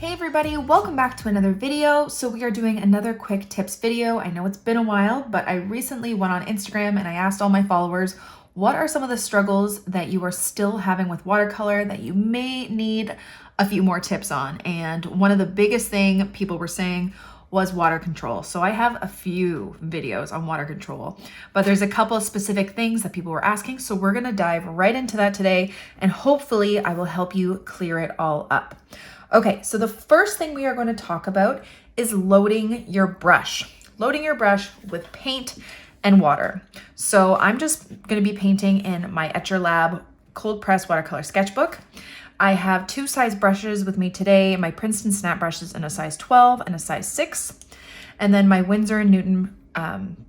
Hey everybody, welcome back to another video. So we are doing another quick tips video. I know it's been a while, but I recently went on Instagram and I asked all my followers, what are some of the struggles that you are still having with watercolor that you may need a few more tips on? And one of the biggest thing people were saying was water control. So I have a few videos on water control, but there's a couple of specific things that people were asking. So we're gonna dive right into that today, and hopefully I will help you clear it all up. Okay, so the first thing we are going to talk about is loading your brush. Loading your brush with paint and water. So I'm just going to be painting in my Etchr Lab cold press watercolor sketchbook. I have two size brushes with me today, my Princeton snap brushes in a size 12 and a size 6, and then my Winsor and Newton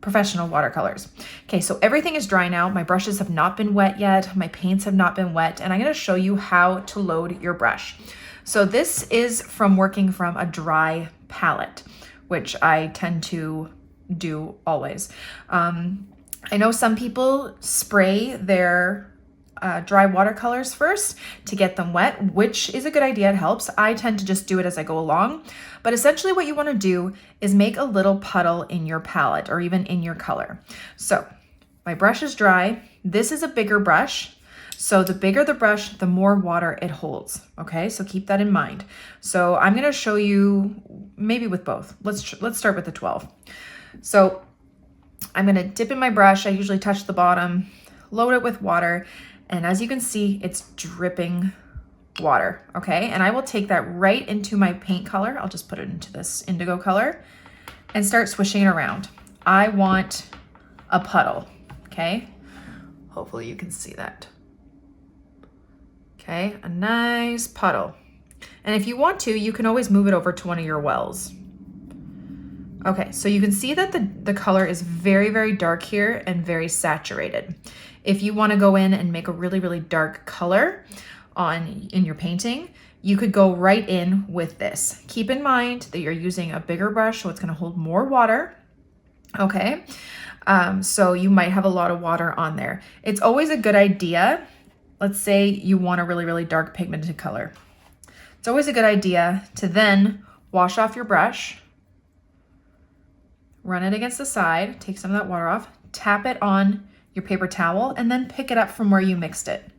professional watercolors. Okay, so everything is dry now. My brushes have not been wet yet. My paints have not been wet, and I'm going to show you how to load your brush. So this is from working from a dry palette, which I tend to do always. I know some people spray their dry watercolors first to get them wet, which is a good idea. It helps. I tend to just do it as I go along. But essentially what you want to do is make a little puddle in your palette or even in your color. So my brush is dry. This is a bigger brush. So the bigger the brush, the more water it holds. Okay, so keep that in mind. So I'm gonna show you maybe with both. Let's start with the 12. So I'm gonna dip in my brush. I usually touch the bottom, load it with water, and as you can see, it's dripping water, okay? And I will take that right into my paint color. I'll just put it into this indigo color and start swishing it around. I want a puddle, okay? Hopefully you can see that. Okay, a nice puddle. And if you want to, you can always move it over to one of your wells. Okay, so you can see that the color is very, very dark here and very saturated. If you want to go in and make a really, really dark color in your painting, you could go right in with this. Keep in mind that you're using a bigger brush, so it's going to hold more water. Okay, so you might have a lot of water on there. It's always a good idea. Let's say you want a really, really dark pigmented color. It's always a good idea to then wash off your brush, run it against the side, take some of that water off, tap it on your paper towel, and then pick it up from where you mixed it.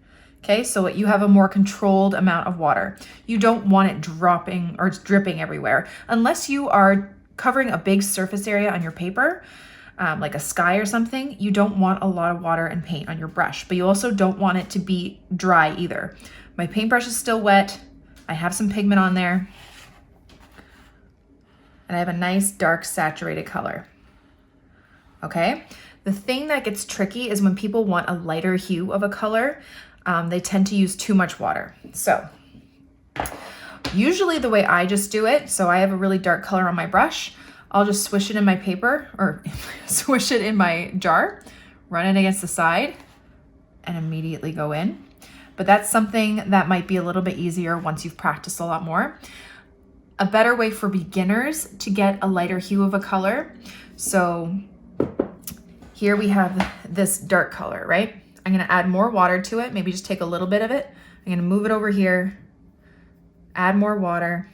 Okay, so you have a more controlled amount of water. You don't want it dropping or dripping everywhere. Unless you are covering a big surface area on your paper, like a sky or something, you don't want a lot of water and paint on your brush, but you also don't want it to be dry either. My paintbrush is still wet. I have some pigment on there, and I have a nice dark saturated color. Okay, the thing that gets tricky is when people want a lighter hue of a color, they tend to use too much water. So usually the way I just do it, so I have a really dark color on my brush, I'll just swish it in my paper or swish it in my jar, run it against the side, and immediately go in. But that's something that might be a little bit easier once you've practiced a lot more. A better way for beginners to get a lighter hue of a color. So here we have this dark color, right? I'm gonna add more water to it, maybe just take a little bit of it. I'm gonna move it over here, add more water,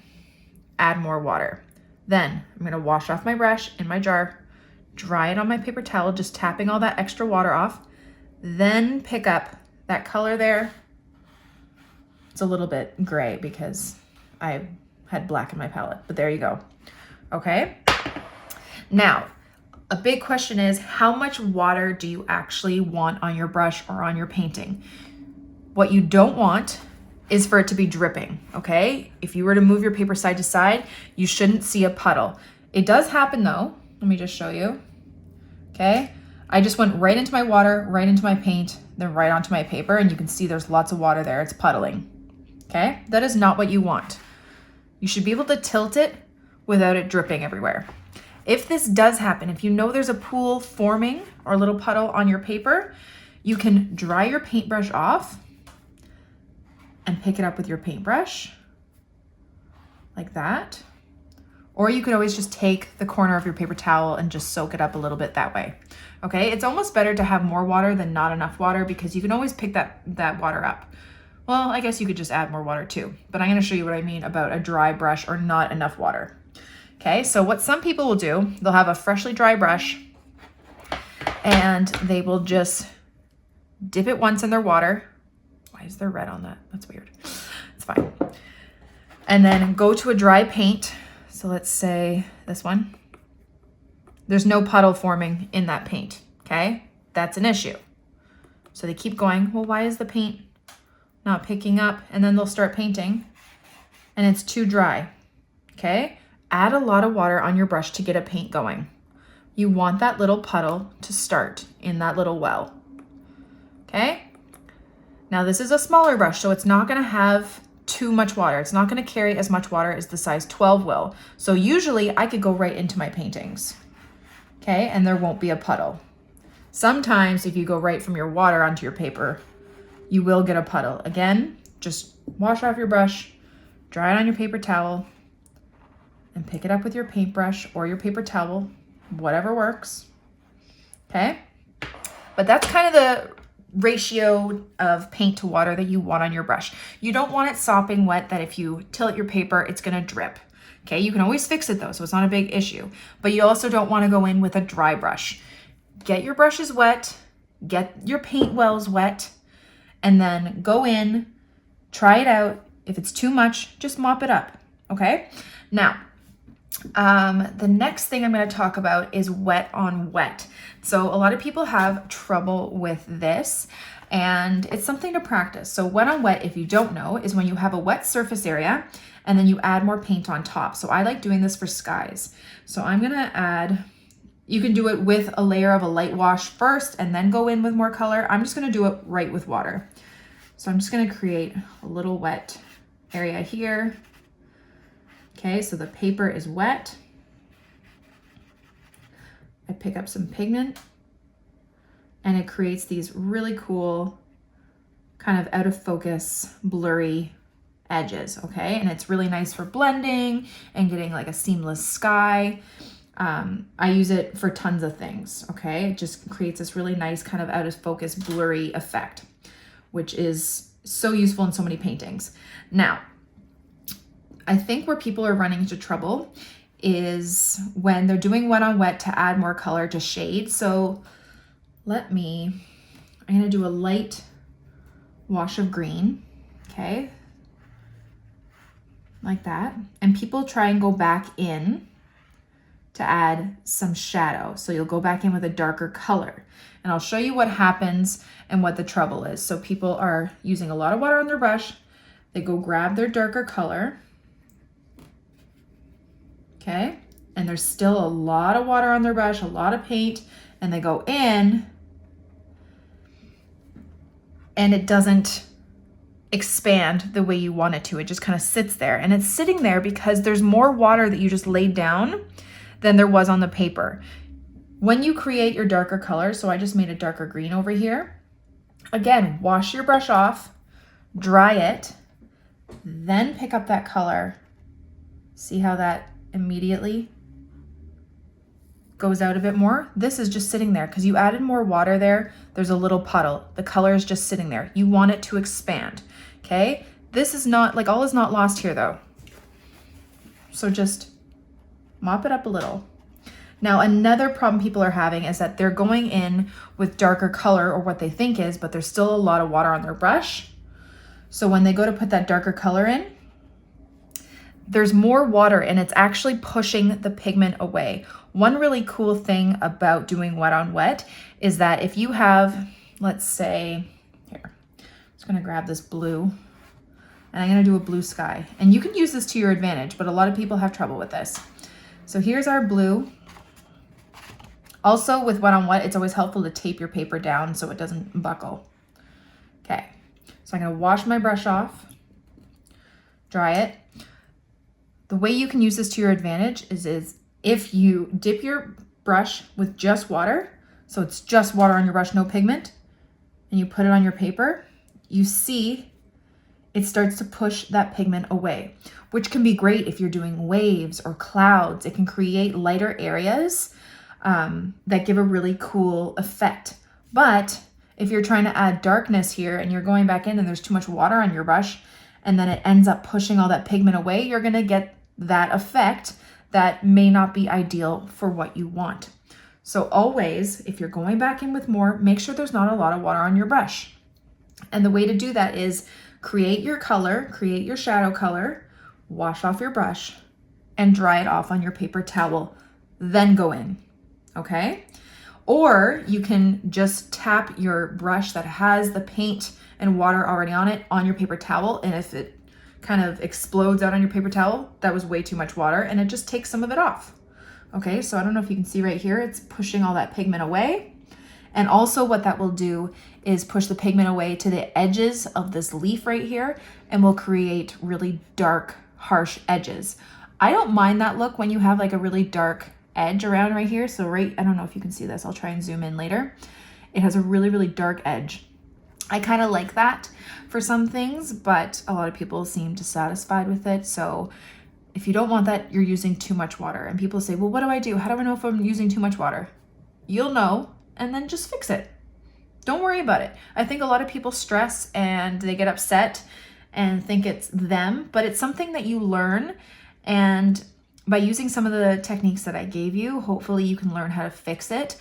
add more water. Then I'm gonna wash off my brush in my jar, dry it on my paper towel, just tapping all that extra water off, then pick up that color there. It's a little bit gray because I had black in my palette, but there you go. Okay. Now, a big question is, how much water do you actually want on your brush or on your painting? What you don't want is for it to be dripping, okay? If you were to move your paper side to side, you shouldn't see a puddle. It does happen though. Let me just show you, okay? I just went right into my water, right into my paint, then right onto my paper, and you can see there's lots of water there. It's puddling, okay? That is not what you want. You should be able to tilt it without it dripping everywhere. If this does happen, if you know there's a pool forming or a little puddle on your paper, you can dry your paintbrush off and pick it up with your paintbrush like that. Or you could always just take the corner of your paper towel and just soak it up a little bit that way. Okay, it's almost better to have more water than not enough water because you can always pick that water up Well, I guess you could just add more water too, but I'm going to show you what I mean about a dry brush or not enough water. Okay, so what some people will do, they'll have a freshly dry brush and they will just dip it once in their water. Why is there red on that? That's weird. It's fine. And then go to a dry paint. So let's say this one. There's no puddle forming in that paint, okay? That's an issue. So they keep going, well, why is the paint not picking up? And then they'll start painting and it's too dry, okay? Add a lot of water on your brush to get a paint going. You want that little puddle to start in that little well, okay? Now this is a smaller brush, so it's not gonna have too much water. It's not gonna carry as much water as the size 12 will. So usually I could go right into my paintings, okay? And there won't be a puddle. Sometimes if you go right from your water onto your paper, you will get a puddle. Again, just wash off your brush, dry it on your paper towel, and pick it up with your paintbrush or your paper towel, whatever works, okay? But that's kind of the ratio of paint to water that you want on your brush. You don't want it sopping wet that if you tilt your paper, it's gonna drip, okay? You can always fix it though, so it's not a big issue. But you also don't wanna go in with a dry brush. Get your brushes wet, get your paint wells wet, and then go in, try it out. If it's too much, just mop it up, okay? Now, the next thing I'm going to talk about is wet on wet. So a lot of people have trouble with this and it's something to practice. So wet on wet, if you don't know, is when you have a wet surface area and then you add more paint on top. So I like doing this for skies. So I'm going to add, you can do it with a layer of a light wash first and then go in with more color. I'm just going to do it right with water. So I'm just going to create a little wet area here. Okay, so the paper is wet. I pick up some pigment and it creates these really cool kind of out of focus, blurry edges, okay? And it's really nice for blending and getting like a seamless sky. I use it for tons of things, okay? It just creates this really nice kind of out of focus, blurry effect, which is so useful in so many paintings. Now, I think where people are running into trouble is when they're doing wet on wet to add more color to shade. So I'm gonna do a light wash of green, okay? Like that. And people try and go back in to add some shadow. So you'll go back in with a darker color. And I'll show you what happens and what the trouble is. So people are using a lot of water on their brush. They go grab their darker color. Okay, and there's still a lot of water on their brush, a lot of paint, and they go in and it doesn't expand the way you want it to. It just kind of sits there, and it's sitting there because there's more water that you just laid down than there was on the paper. When you create your darker color, so I just made a darker green over here, again, wash your brush off, dry it, then pick up that color. See how that immediately goes out a bit more? This is just sitting there because you added more water there. There's a little puddle. The color is just sitting there. You want it to expand, okay? This is not, like, all is not lost here though. So just mop it up a little. Now, another problem people are having is that they're going in with darker color, or what they think is, but there's still a lot of water on their brush. So when they go to put that darker color in, there's more water and it's actually pushing the pigment away. One really cool thing about doing wet on wet is that if you have, let's say, here, I'm just gonna grab this blue and I'm gonna do a blue sky. And you can use this to your advantage, but a lot of people have trouble with this. So here's our blue. Also with wet on wet, it's always helpful to tape your paper down so it doesn't buckle. Okay, so I'm gonna wash my brush off, dry it. The way you can use this to your advantage is if you dip your brush with just water, so it's just water on your brush, no pigment, and you put it on your paper, you see it starts to push that pigment away, which can be great if you're doing waves or clouds. It can create lighter areas that give a really cool effect. But If you're trying to add darkness here and you're going back in and there's too much water on your brush and then it ends up pushing all that pigment away, you're gonna get that effect that may not be ideal for what you want. So always, if you're going back in with more, make sure there's not a lot of water on your brush. And the way to do that is create your color, create your shadow color, wash off your brush, and dry it off on your paper towel, then go in, okay? Or you can just tap your brush that has the paint and water already on it on your paper towel, and if it kind of explodes out on your paper towel, that was way too much water, and it just takes some of it off. Okay, so I don't know if you can see right here, it's pushing all that pigment away. And also what that will do is push the pigment away to the edges of this leaf right here, and will create really dark, harsh edges. I don't mind that look when you have like a really dark edge around right here. So I don't know if you can see this, I'll try and zoom in later. It has a really, really dark edge. I kind of like that for some things, but a lot of people seem dissatisfied with it. So if you don't want that, you're using too much water. And people say, well, what do I do? How do I know if I'm using too much water? You'll know, and then just fix it. Don't worry about it. I think a lot of people stress and they get upset and think it's them, but it's something that you learn. And by using some of the techniques that I gave you, hopefully you can learn how to fix it.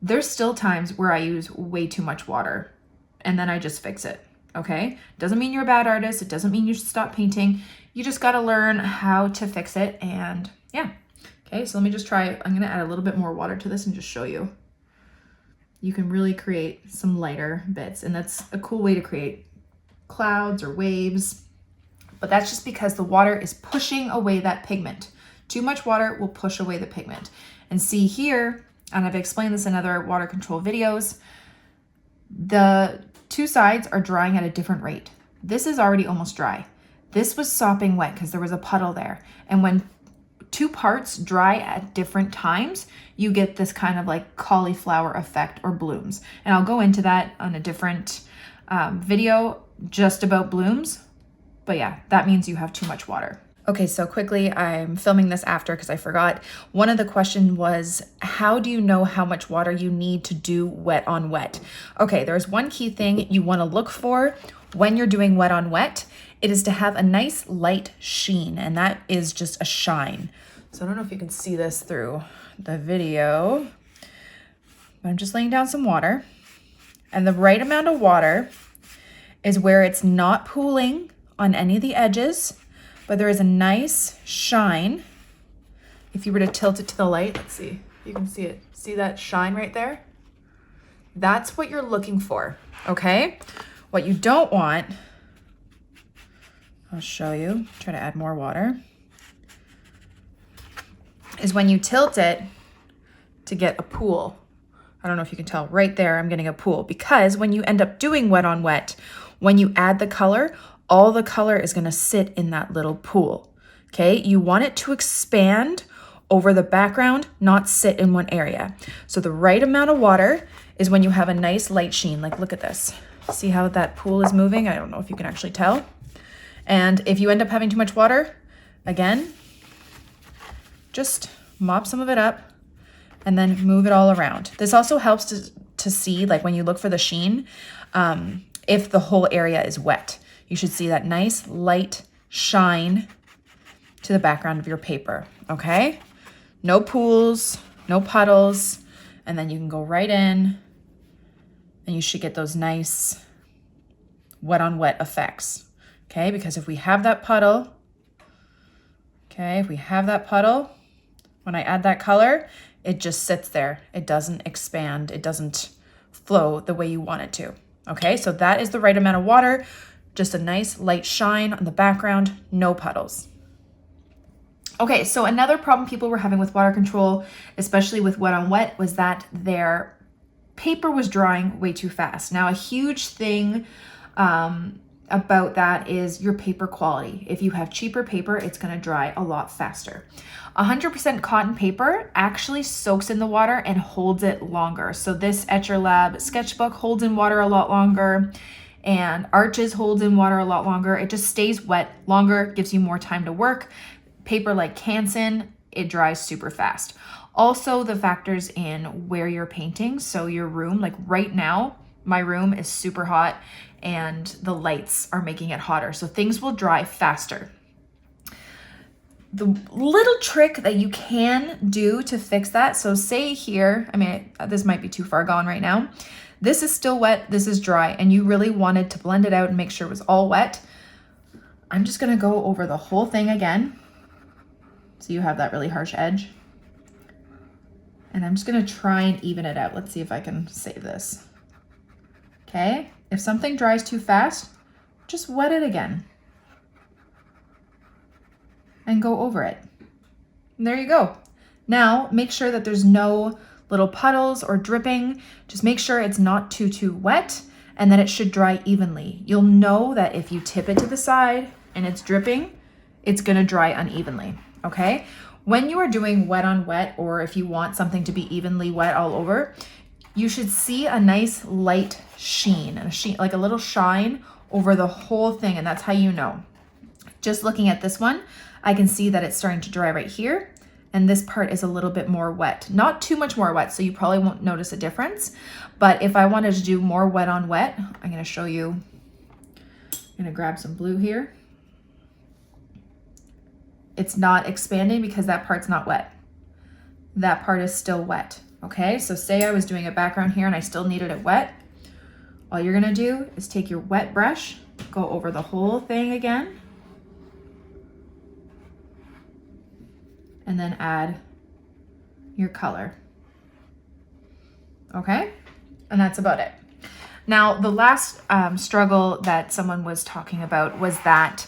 There's still times where I use way too much water and then I just fix it, okay? Doesn't mean you're a bad artist. It doesn't mean you should stop painting. You just gotta learn how to fix it, and yeah. Okay, so let me just try, I'm gonna add a little bit more water to this and just show you. You can really create some lighter bits, and that's a cool way to create clouds or waves, but that's just because the water is pushing away that pigment. Too much water will push away the pigment. And see here, and I've explained this in other water control videos, the two sides are drying at a different rate. This is already almost dry. This was sopping wet because there was a puddle there. And when two parts dry at different times, you get this kind of like cauliflower effect or blooms. And I'll go into that on a different video just about blooms. But yeah, that means you have too much water. Okay, so quickly, I'm filming this after because I forgot. One of the questions was, how do you know how much water you need to do wet on wet? Okay, there's one key thing you want to look for when you're doing wet on wet. It is to have a nice light sheen, and that is just a shine. So I don't know if you can see this through the video, but I'm just laying down some water, and the right amount of water is where it's not pooling on any of the edges, but there is a nice shine. If you were to tilt it to the light, let's see, you can see it. See that shine right there? That's what you're looking for, okay? What you don't want, I'll show you, try to add more water, is when you tilt it to get a pool. I don't know if you can tell right there, I'm getting a pool, because when you end up doing wet on wet, when you add the color, all the color is gonna sit in that little pool, okay? You want it to expand over the background, not sit in one area. So the right amount of water is when you have a nice light sheen. Like, look at this. See how that pool is moving? I don't know if you can actually tell. And if you end up having too much water, again, just mop some of it up and then move it all around. This also helps to see, like when you look for the sheen, if the whole area is wet. You should see that nice light shine to the background of your paper, okay? No pools, no puddles, and then you can go right in and you should get those nice wet on wet effects, okay? Because if we have that puddle, okay, when I add that color, it just sits there. It doesn't expand, it doesn't flow the way you want it to, okay? So that is the right amount of water. Just a nice light shine on the background, no puddles. Okay, so another problem people were having with water control, especially with wet on wet, was that their paper was drying way too fast. Now, a huge thing about that is your paper quality. If you have cheaper paper, it's gonna dry a lot faster. 100% cotton paper actually soaks in the water and holds it longer. So this Etchr Lab Sketchbook holds in water a lot longer, and Arches holds in water a lot longer. It just stays wet longer, gives you more time to work. Paper like Canson, it dries super fast. Also, the factors in where you're painting, so your room, like right now, my room is super hot and the lights are making it hotter. So things will dry faster. The little trick that you can do to fix that, so say here, I mean, this might be too far gone right now. This is still wet, this is dry, and you really wanted to blend it out and make sure it was all wet. I'm just gonna go over the whole thing again. So you have that really harsh edge. And I'm just gonna try and even it out. Let's see if I can save this. Okay, if something dries too fast, just wet it again. And go over it. And there you go. Now, make sure that there's no little puddles or dripping. Just make sure it's not too wet, and that it should dry evenly. You'll know that if you tip it to the side and it's dripping, it's gonna dry unevenly, okay? When you are doing wet on wet, or if you want something to be evenly wet all over, you should see a nice light sheen, like a little shine over the whole thing, and that's how you know. Just looking at this one, I can see that it's starting to dry right here, and this part is a little bit more wet. Not too much more wet, so you probably won't notice a difference. But if I wanted to do more wet on wet, I'm gonna show you. I'm gonna grab some blue here. It's not expanding because that part's not wet. That part is still wet, okay? So say I was doing a background here and I still needed it wet. All you're gonna do is take your wet brush, go over the whole thing again, and then add your color. Okay? And that's about it. Now, the last struggle that someone was talking about was that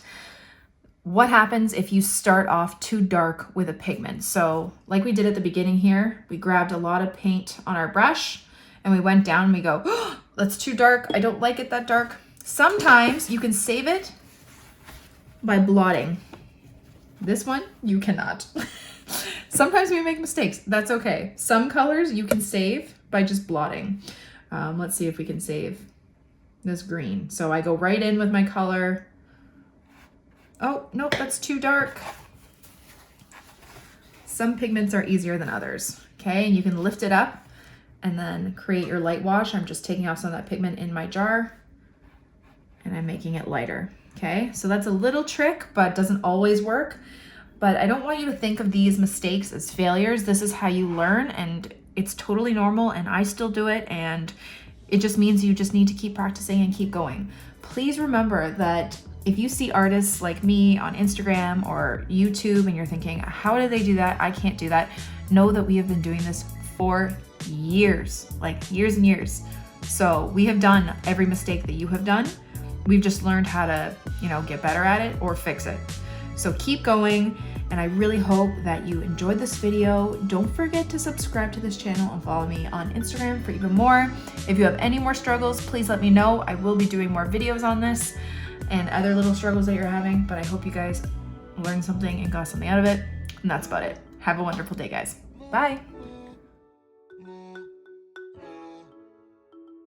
what happens if you start off too dark with a pigment? So like we did at the beginning here, we grabbed a lot of paint on our brush and we went down and we go, oh, that's too dark. I don't like it that dark. Sometimes you can save it by blotting. This one, you cannot. Sometimes we make mistakes. That's okay. Some colors you can save by just blotting. Let's see if we can save this green. So I go right in with my color. Oh, nope, that's too dark. Some pigments are easier than others, okay? And you can lift it up and then create your light wash. I'm just taking off some of that pigment in my jar and I'm making it lighter, okay? So that's a little trick, but doesn't always work. But I don't want you to think of these mistakes as failures. This is how you learn, and it's totally normal, and I still do it, and it just means you just need to keep practicing and keep going. Please remember that if you see artists like me on Instagram or YouTube and you're thinking, how do they do that? I can't do that. Know that we have been doing this for years, like years and years. So we have done every mistake that you have done. We've just learned how to, get better at it or fix it. So keep going, and I really hope that you enjoyed this video. Don't forget to subscribe to this channel and follow me on Instagram for even more. If you have any more struggles, please let me know. I will be doing more videos on this and other little struggles that you're having, but I hope you guys learned something and got something out of it, and that's about it. Have a wonderful day, guys. Bye.